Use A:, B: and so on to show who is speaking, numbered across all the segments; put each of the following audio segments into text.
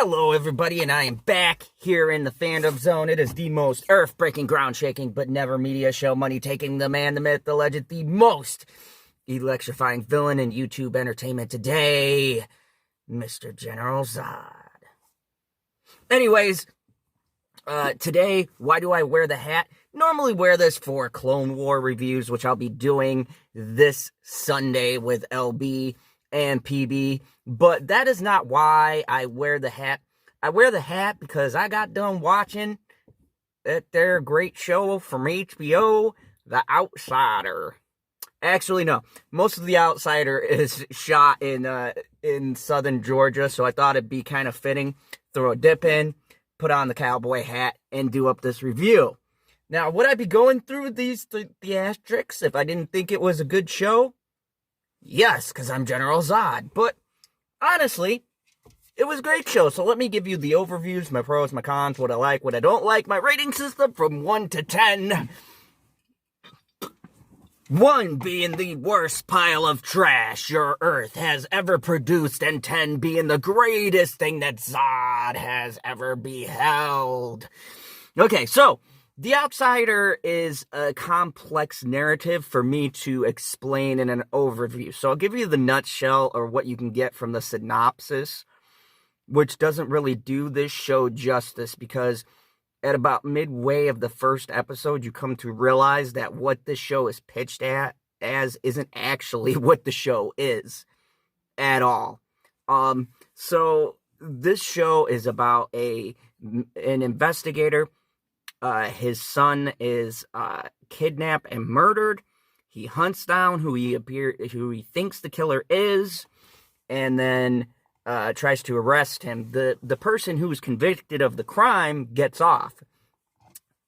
A: Hello, everybody, and I am back here in the fandom zone. It is the most earth-breaking, ground-shaking, but never media show, money-taking, the man, the myth, the legend, the most electrifying villain in YouTube entertainment today, Mr. General Zod. Anyways, today, why do I wear the hat? Normally wear this for Clone War reviews, which I'll be doing this Sunday with LB and PB, but that is not why I wear the hat. I wear the hat because I got done watching their great show from HBO, The Outsider. Actually, no. Most of The Outsider is shot in southern Georgia, so I thought it'd be kind of fitting. Throw a dip in, put on the cowboy hat, and do up this review. Now, would I be going through these theatrics if I didn't think it was a good show? Yes, because I'm General Zod. But honestly, it was a great show. So let me give you the overviews, my pros, my cons, what I like, what I don't like, my rating system from 1 to 10. 1 being the worst pile of trash your Earth has ever produced, and 10 being the greatest thing that Zod has ever beheld. Okay, so The Outsider is a complex narrative for me to explain in an overview. So I'll give you the nutshell or what you can get from the synopsis, which doesn't really do this show justice because at about midway of the first episode, you come to realize that what this show is pitched as isn't actually what the show is at all. So this show is about an investigator. His son is kidnapped and murdered. He hunts down who he thinks the killer is, and then tries to arrest him. The person who is convicted of the crime gets off.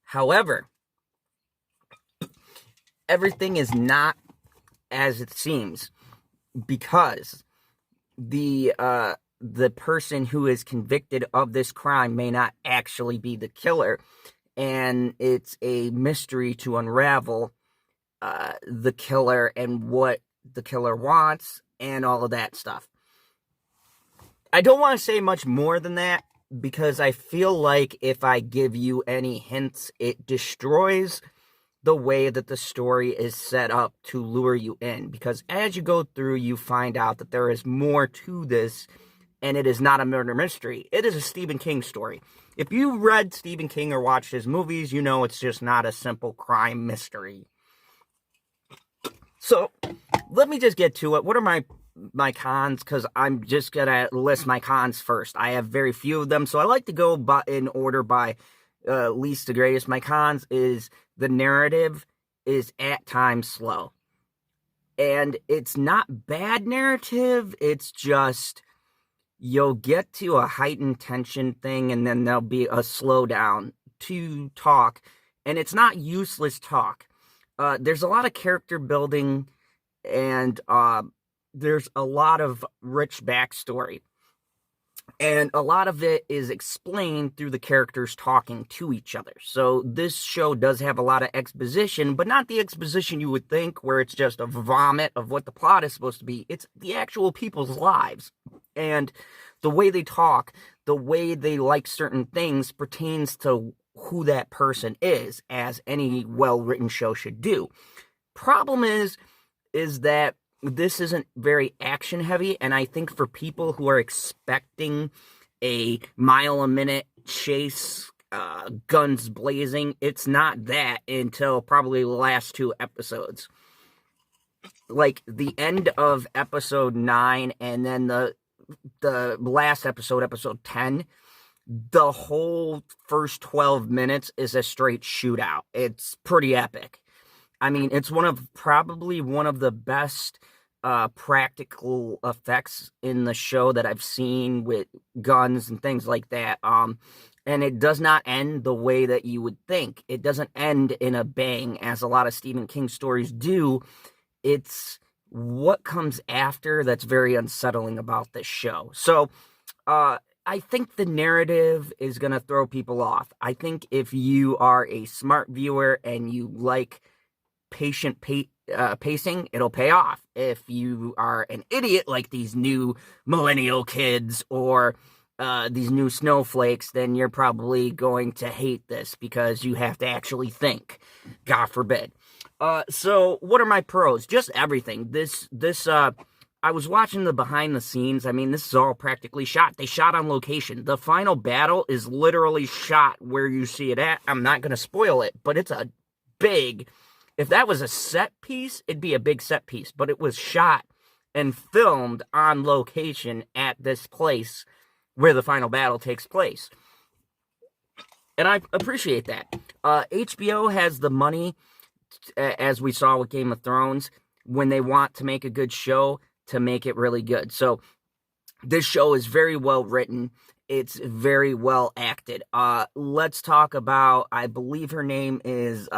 A: However, everything is not as it seems because the person who is convicted of this crime may not actually be the killer. And it's a mystery to unravel the killer and what the killer wants and all of that stuff. I don't want to say much more than that because I feel like if I give you any hints, it destroys the way that the story is set up to lure you in. Because as you go through, you find out that there is more to this, and it is not a murder mystery. It is a Stephen King story. If you read Stephen King or watched his movies, you know it's just not a simple crime mystery. So, let me just get to it. What are my cons? Because I'm just going to list my cons first. I have very few of them, so I like to go in order by least to greatest. My cons is the narrative is at times slow. And it's not bad narrative, it's just you'll get to a heightened tension thing, and then there'll be a slowdown to talk, and it's not useless talk. There's a lot of character building, and there's a lot of rich backstory, and a lot of it is explained through the characters talking to each other. So this show does have a lot of exposition, but not the exposition you would think, where it's just a vomit of what the plot is supposed to be. It's the actual people's lives. And the way they talk, the way they like certain things pertains to who that person is, as any well-written show should do. Problem is that this isn't very action-heavy, and I think for people who are expecting a mile-a-minute chase, guns blazing, it's not that until probably the last 2 episodes. Like, the end of episode 9, and then the last episode, episode 10, the whole first 12 minutes is a straight shootout. It's pretty epic. I mean, it's probably one of the best practical effects in the show that I've seen with guns and things like that. And it does not end the way that you would think. It doesn't end in a bang, as a lot of Stephen King stories do. It's what comes after that's very unsettling about this show. So, I think the narrative is going to throw people off. I think if you are a smart viewer and you like patient pacing, it'll pay off. If you are an idiot like these new millennial kids, or these new snowflakes, then you're probably going to hate this because you have to actually think. God forbid. So what are my pros? Just everything. I was watching the behind the scenes. I mean, this is all practically shot. They shot on location. The final battle is literally shot where you see it at. I'm not going to spoil it, but it's a big, if that was a set piece, it'd be a big set piece, but it was shot and filmed on location at this place where the final battle takes place. And I appreciate that. HBO has the money, as we saw with Game of Thrones, when they want to make a good show, to make it really good. So this show is very well written. It's very well acted. Let's talk about, I believe her name is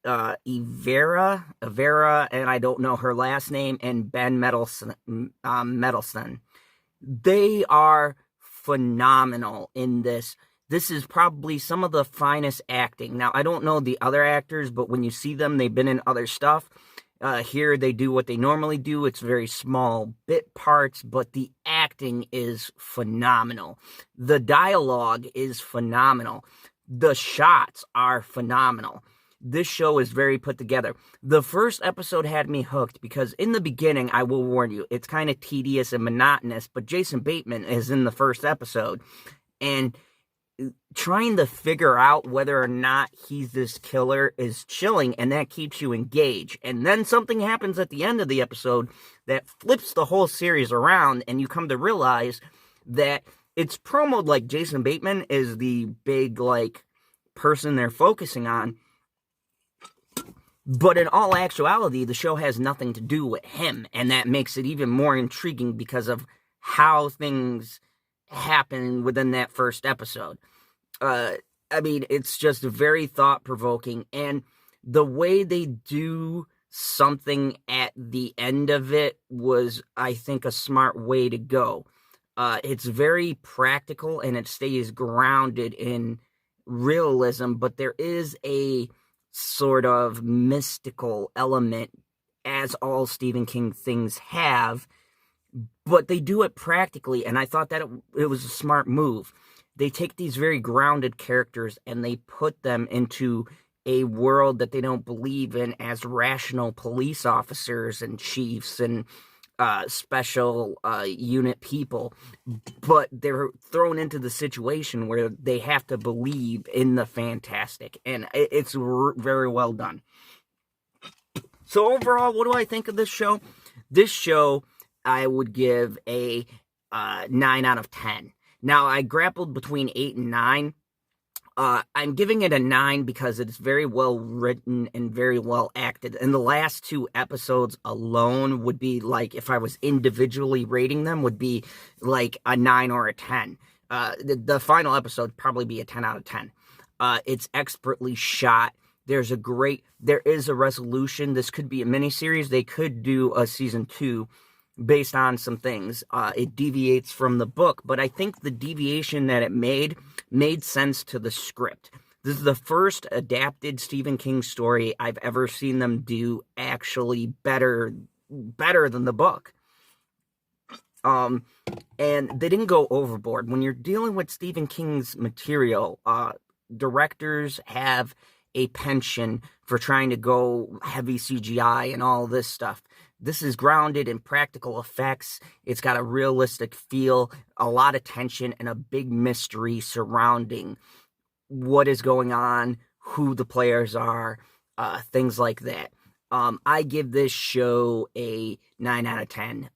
A: Ivera, and I don't know her last name, and Ben Mendelsohn. They are phenomenal in this. This is probably some of the finest acting. Now, I don't know the other actors, but when you see them, they've been in other stuff. Here, they do what they normally do. It's very small bit parts, but the acting is phenomenal. The dialogue is phenomenal. The shots are phenomenal. This show is very put together. The first episode had me hooked because in the beginning, I will warn you, it's kind of tedious and monotonous, but Jason Bateman is in the first episode, and trying to figure out whether or not he's this killer is chilling, and that keeps you engaged. And then something happens at the end of the episode that flips the whole series around, and you come to realize that it's promoted like Jason Bateman is the big, like, person they're focusing on. But in all actuality, the show has nothing to do with him, and that makes it even more intriguing because of how things happen within that first episode. I mean, it's just very thought-provoking, and the way they do something at the end of it was, I think, a smart way to go. It's very practical, and it stays grounded in realism, but there is a sort of mystical element, as all Stephen King things have, but they do it practically, and I thought that it was a smart move. They take these very grounded characters and they put them into a world that they don't believe in as rational police officers and chiefs and special unit people, but they're thrown into the situation where they have to believe in the fantastic, and it's very well done. So overall, what do I think of this show? This show, I would give a 9 out of 10. Now, I grappled between 8 and 9. I'm giving it a 9 because it's very well written and very well acted. And the last 2 episodes alone would be like, if I was individually rating them, would be like a 9 or a 10. The final episode probably be a 10 out of 10. It's expertly shot. There is a resolution. This could be a miniseries. They could do a season 2 based on some things. It deviates from the book, but I think the deviation that it made sense to the script. This is the first adapted Stephen King story I've ever seen them do actually better than the book. And they didn't go overboard. When you're dealing with Stephen King's material, directors have a penchant for trying to go heavy CGI and all this stuff. This is grounded in practical effects. It's got a realistic feel, a lot of tension, and a big mystery surrounding what is going on, who the players are, things like that. I give this show a 9 out of 10.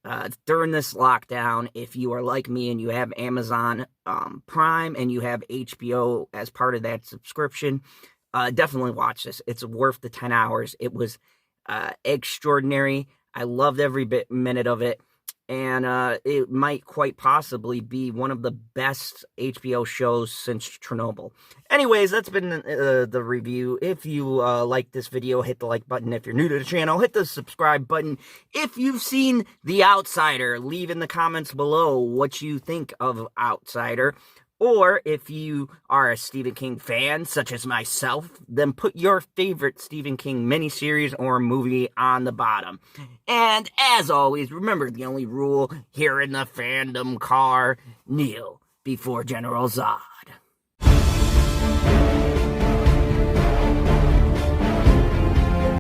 A: During this lockdown, if you are like me and you have Amazon Prime and you have HBO as part of that subscription, definitely watch this. It's worth the 10 hours. It was extraordinary. I loved every minute of it, and it might quite possibly be one of the best HBO shows since Chernobyl. Anyways, that's been the review. If you like this video, hit the like button. If you're new to the channel, hit the subscribe button. If you've seen The Outsider, leave in the comments below what you think of Outsider. Or if you are a Stephen King fan, such as myself, then put your favorite Stephen King miniseries or movie on the bottom. And as always, remember the only rule here in the fandom car: kneel before General Zod.